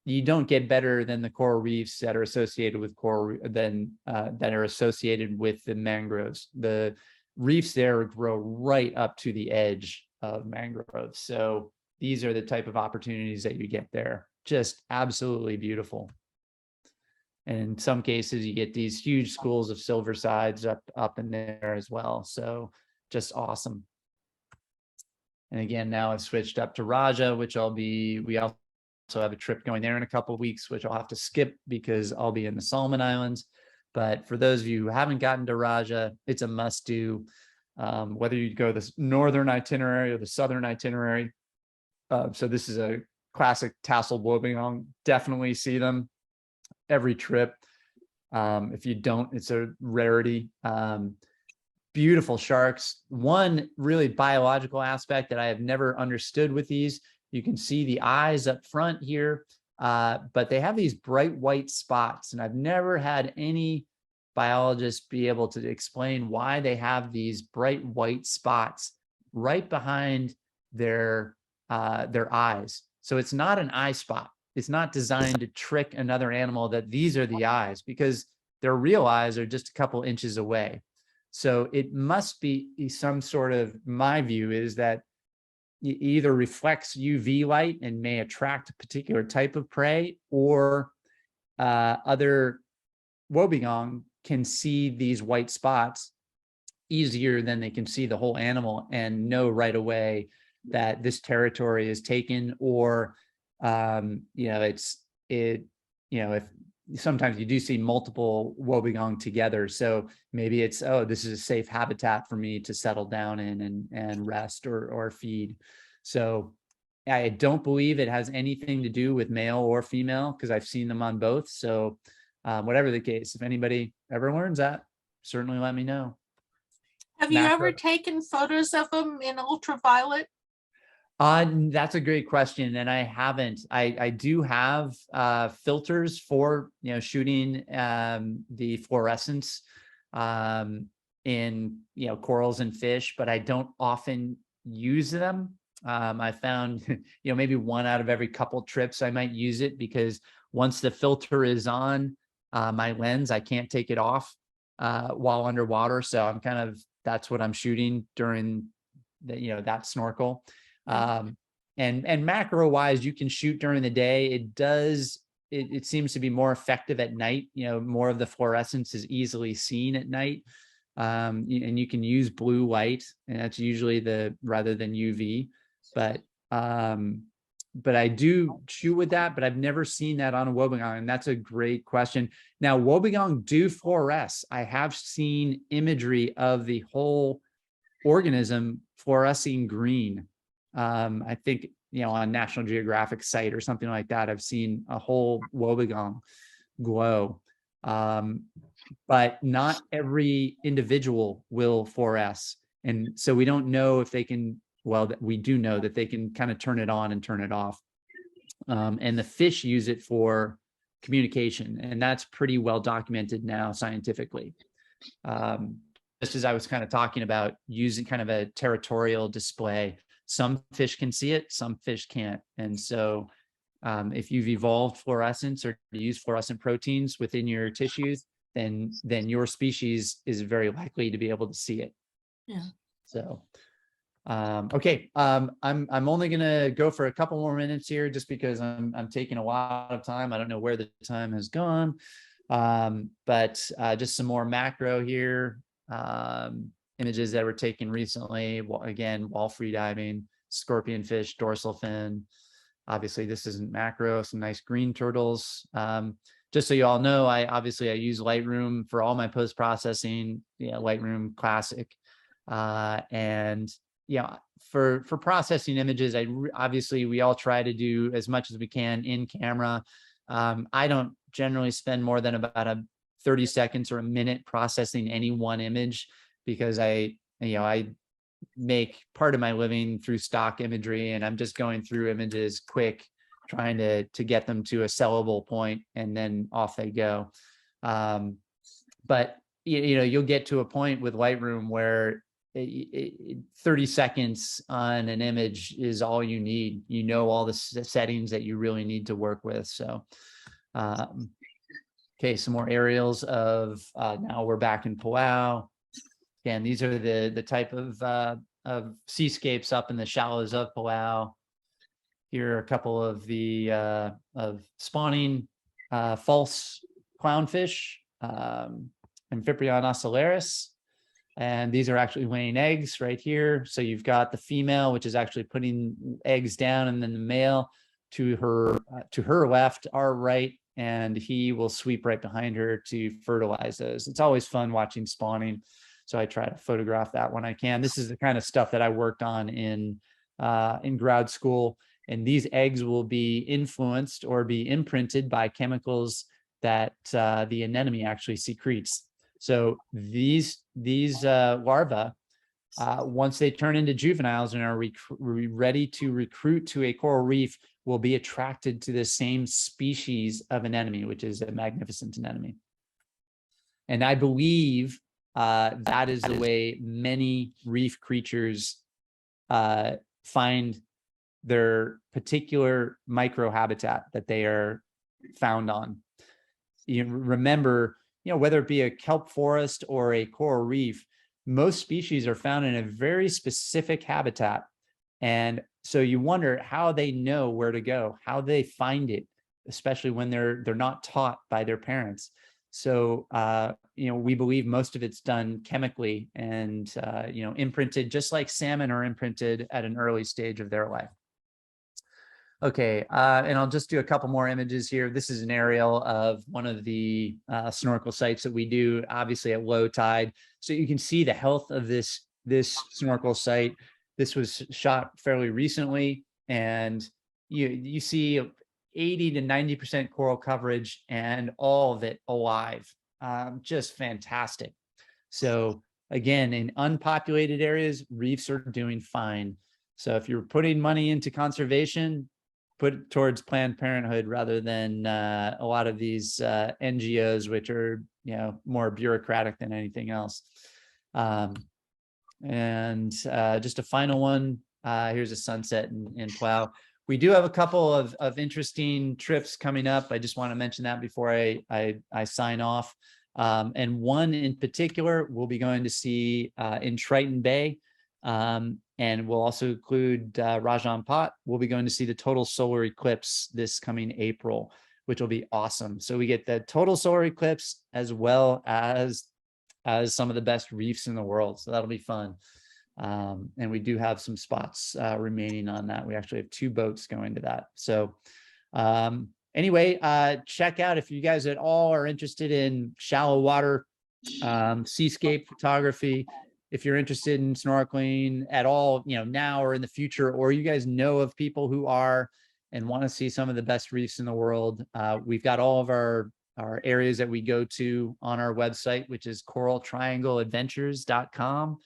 A: You don't get better than the coral reefs that are associated with that are associated with the mangroves. The reefs there grow right up to the edge of mangroves. So these are the type of opportunities that you get there. Just absolutely beautiful. And in some cases, you get these huge schools of silver sides up in there as well. So just awesome. And again, now I've switched up to Raja, which we also have a trip going there in a couple of weeks, which I'll have to skip because I'll be in the Solomon Islands. But for those of you who haven't gotten to Raja, it's a must do, whether you go the northern itinerary or the southern itinerary. So this is a classic tassel woebegong. Definitely see them every trip. If you don't, it's a rarity. Beautiful sharks. One really biological aspect that I have never understood with these, you can see the eyes up front here, but they have these bright white spots, and I've never had any biologist be able to explain why they have these bright white spots right behind their eyes. So it's not an eye spot. it's not designed to trick another animal that these are the eyes, because their real eyes are just a couple inches away. So it must be some sort of, my view is that it either reflects UV light and may attract a particular type of prey, or other woebegong can see these white spots easier than they can see the whole animal and know right away that this territory is taken, or if sometimes you do see multiple woebegong together, so maybe it's, oh, this is a safe habitat for me to settle down in and rest or feed. So I don't believe it has anything to do with male or female, because I've seen them on both. So whatever the case, if anybody ever learns that, certainly let me know.
C: Have you ever
A: Macro.
C: taken photos of them in ultraviolet?
A: That's a great question, and I haven't. I do have filters for shooting the fluorescence in corals and fish, but I don't often use them. I found maybe one out of every couple trips I might use it, because once the filter is on my lens, I can't take it off while underwater. So I'm kind of, that's what I'm shooting during the, that snorkel. And macro wise, you can shoot during the day. It seems to be more effective at night. More of the fluorescence is easily seen at night. And you can use blue light, and that's usually rather than UV. But I do shoot with that, but I've never seen that on a woebegong, and that's a great question. Now, woebegong do fluoresce. I have seen imagery of the whole organism fluorescing green. I think on National Geographic site or something like that, I've seen a whole woebegong glow. But not every individual will fluoresce, and so we don't know if they can. Well, we do know that they can kind of turn it on and turn it off. And the fish use it for communication, and that's pretty well documented now scientifically. Just as I was kind of talking about using kind of a territorial display, some fish can see it, some fish can't. And so if you've evolved fluorescence or use fluorescent proteins within your tissues, then your species is very likely to be able to see it.
C: Yeah.
A: So okay, I'm only gonna go for a couple more minutes here, just because I'm taking a lot of time. I don't know where the time has gone, but just some more macro here. Images that were taken recently. Again, wall free diving, scorpionfish, dorsal fin. Obviously, this isn't macro. Some nice green turtles. Just so you all know, I use Lightroom for all my post processing. Lightroom Classic, and for processing images, obviously we all try to do as much as we can in camera. I don't generally spend more than about 30 seconds or a minute processing any one image, because I make part of my living through stock imagery, and I'm just going through images quick, trying to get them to a sellable point, and then off they go. But you'll get to a point with Lightroom where 30 seconds on an image is all you need. All the settings that you really need to work with. So okay, some more aerials of now we're back in Palau. Again, these are the type of seascapes up in the shallows of Palau. Here are a couple of the of spawning false clownfish, Amphiprion ocellaris. And these are actually laying eggs right here. So you've got the female, which is actually putting eggs down, and then the male to her left, our right, and he will sweep right behind her to fertilize those. It's always fun watching spawning, so I try to photograph that when I can. This is the kind of stuff that I worked on in grad school, and these eggs will be influenced or be imprinted by chemicals that the anemone actually secretes. So these larvae, once they turn into juveniles and are ready to recruit to a coral reef, will be attracted to the same species of anemone, which is a magnificent anemone. And I believe that is the way many reef creatures find their particular microhabitat that they are found on. You remember, whether it be a kelp forest or a coral reef, most species are found in a very specific habitat. And so you wonder how they know where to go, how they find it, especially when they're not taught by their parents. So, we believe most of it's done chemically and, imprinted, just like salmon are imprinted at an early stage of their life. Okay, and I'll just do a couple more images here. This is an aerial of one of the snorkel sites that we do, obviously at low tide. So you can see the health of this snorkel site. This was shot fairly recently, and you see 80 to 90% coral coverage and all of it alive. Just fantastic. So again, in unpopulated areas, reefs are doing fine. So if you're putting money into conservation, put it towards Planned Parenthood rather than a lot of these NGOs, which are more bureaucratic than anything else. And just a final one. Here's a sunset in Palau. We do have a couple of interesting trips coming up. I just want to mention that before I sign off. And one in particular, we'll be going to see in Triton Bay. And we'll also include Rajan Pot. We'll be going to see the total solar eclipse this coming April, which will be awesome. So we get the total solar eclipse as well as some of the best reefs in the world. So that'll be fun. And we do have some spots remaining on that. We actually have 2 boats going to that. So anyway, check out if you guys at all are interested in shallow water seascape photography. If you're interested in snorkeling at all, now or in the future, or you guys know of people who are and want to see some of the best reefs in the world, we've got all of our areas that we go to on our website, which is coraltriangleadventures.com.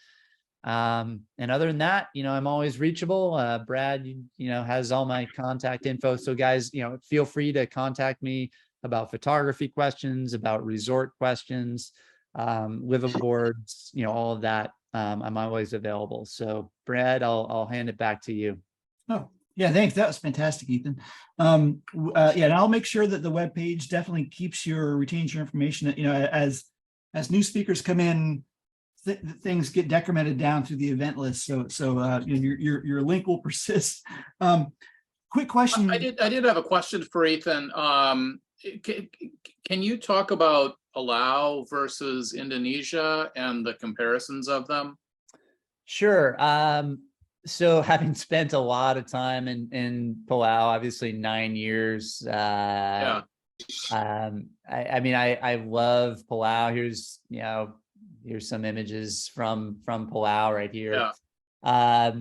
A: And other than that, I'm always reachable. Brad, has all my contact info. So guys, feel free to contact me about photography questions, about resort questions, liveaboards, all of that. I'm always available. So Brad, I'll hand it back to you.
E: Oh, yeah, thanks. That was fantastic, Ethan. And I'll make sure that the webpage definitely retains your information. As new speakers come in, things get decremented down through the event list. So your link will persist. Quick question.
B: I did have a question for Ethan. Can you talk about Palau versus Indonesia and the comparisons of them?
A: Sure. So having spent a lot of time in Palau, obviously 9 years.
B: Yeah.
A: I love Palau. Here's some images from Palau right here.
B: Yeah.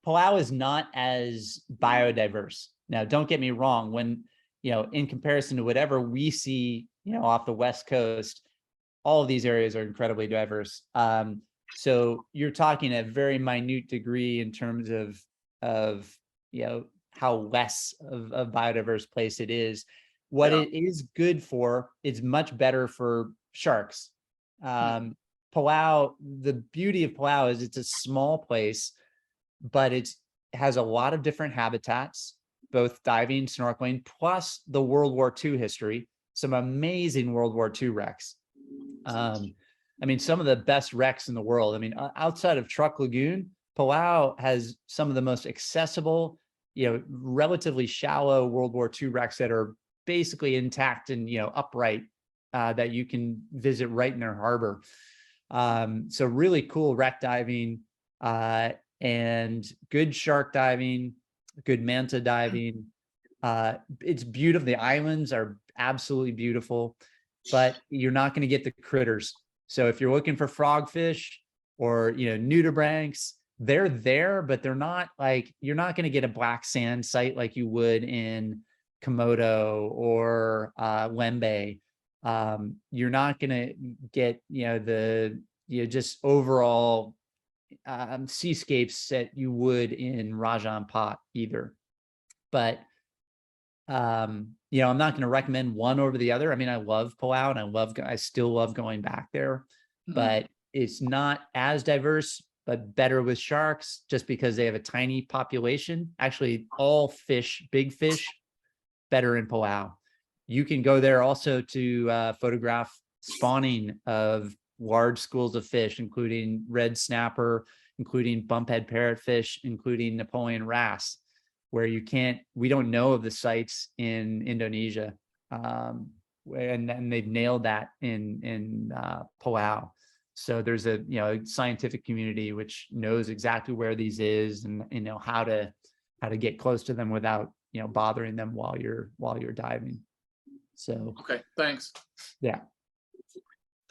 A: Palau is not as biodiverse. Now, don't get me wrong. When in comparison to whatever we see, off the West Coast, all of these areas are incredibly diverse. So you're talking a very minute degree in terms of how less of a biodiverse place it is. What it is good for, it's much better for sharks. Palau, the beauty of Palau is it's a small place, but it has a lot of different habitats, both diving, snorkeling, plus the World War II history, some amazing World War II wrecks. Some of the best wrecks in the world. Outside of Truck Lagoon, Palau has some of the most accessible, relatively shallow World War II wrecks that are basically intact and, upright, that you can visit right in their harbor. So really cool wreck diving, and good shark diving, good manta diving. It's beautiful. The islands are absolutely beautiful, but you're not going to get the critters. So if you're looking for frogfish or, nudibranchs, they're there, but they're not you're not going to get a black sand site like you would in Komodo or Lembe. You're not going to get, just overall seascapes that you would in Rajan Pot either. But I'm not going to recommend one over the other. I love Palau and I still love going back there, but it's not as diverse. but better with sharks just because they have a tiny population. Actually, all fish, big fish, better in Palau. You can go there also to photograph spawning of large schools of fish, including red snapper, including bumphead parrotfish, including Napoleon wrasse, where we don't know of the sites in Indonesia. And they've nailed that in Palau. So there's a scientific community which knows exactly where these is and how to get close to them without bothering them while you're diving. So
B: Okay, thanks.
A: yeah.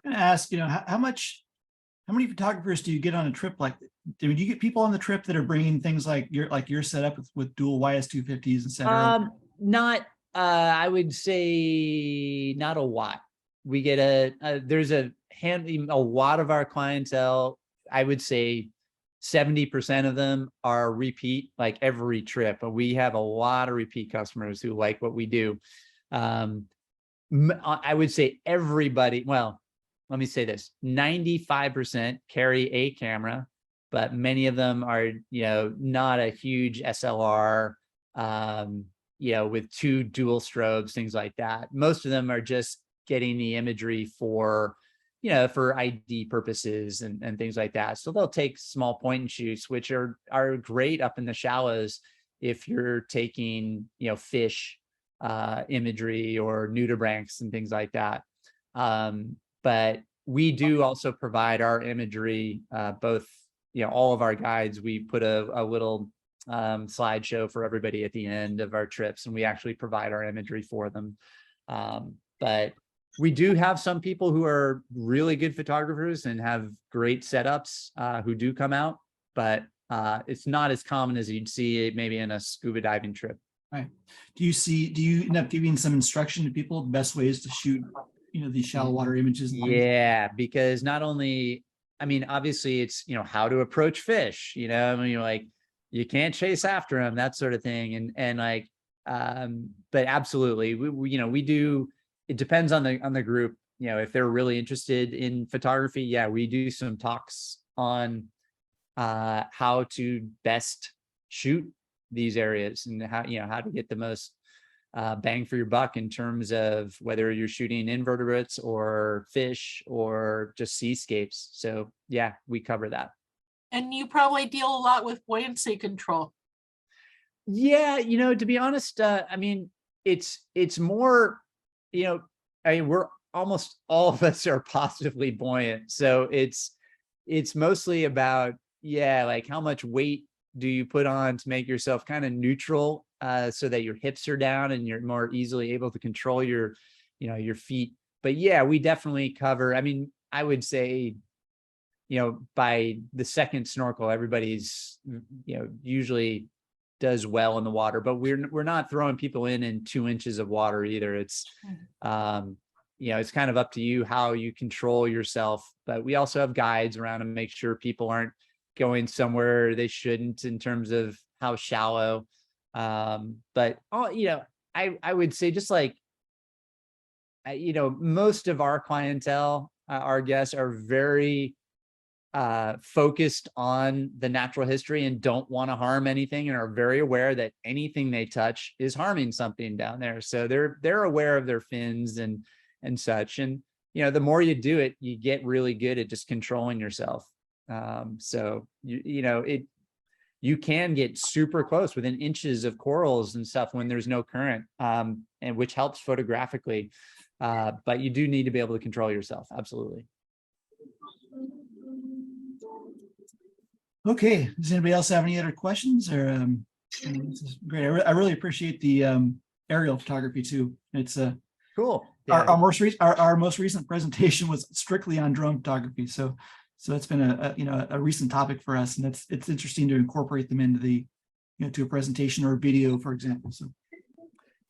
E: I'm gonna ask, how many photographers do you get on a trip like that? Do you get people on the trip that are bringing things like your setup with dual YS250s, et cetera?
A: Not I would say not a lot. We get there's a lot of our clientele, I would say 70% of them are repeat, like every trip, but we have a lot of repeat customers who like what we do. I would say everybody, well, let me say this, 95% carry a camera, but many of them are, not a huge SLR, with 2 dual strobes, things like that. Most of them are just getting the imagery for ID purposes and things like that. So they'll take small point and shoots, which are great up in the shallows if you're taking, fish imagery or nudibranchs and things like that. But we do also provide our imagery, both, all of our guides, we put a little slideshow for everybody at the end of our trips, and we actually provide our imagery for them. But we do have some people who are really good photographers and have great setups who do come out, but it's not as common as you'd see maybe in a scuba diving trip.
E: Right. Do you end up giving some instruction to people, the best ways to shoot, these shallow water images?
A: Yeah, because not only, obviously it's, how to approach fish, like you can't chase after them, that sort of thing. But absolutely, we do, it depends on the group, if they're really interested in photography. Yeah, we do some talks on how to best shoot these areas and how to get the most bang for your buck in terms of whether you're shooting invertebrates or fish or just seascapes. So yeah, we cover that.
C: And you probably deal a lot with buoyancy control.
A: Yeah, to be honest, it's more, we're almost all of us are positively buoyant. So it's mostly about, like how much weight do you put on to make yourself kind of neutral, so that your hips are down and you're more easily able to control your feet. But yeah, we definitely cover, I would say, by the second snorkel, everybody's, usually does well in the water, but we're not throwing people in 2 inches of water either. It's, it's kind of up to you how you control yourself, but we also have guides around to make sure people aren't going somewhere they shouldn't in terms of how shallow. But I would say just like, most of our clientele, our guests are very focused on the natural history and don't want to harm anything and are very aware that anything they touch is harming something down there. So they're aware of their fins and such. And, the more you do it, you get really good at just controlling yourself. So you can get super close within inches of corals and stuff when there's no current, and which helps photographically. But you do need to be able to control yourself. Absolutely.
E: Okay. Does anybody else have any other questions? Or this is great. I really appreciate the aerial photography too. It's
A: cool. Yeah.
E: Our most recent presentation was strictly on drone photography. So it's been a recent topic for us, and it's interesting to incorporate them into the to a presentation or a video, for example. So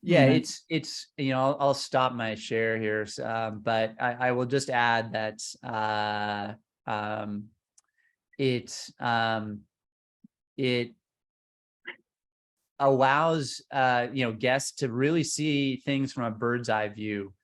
A: yeah, it's I'll stop my share here, but I will just add that it allows guests to really see things from a bird's eye view.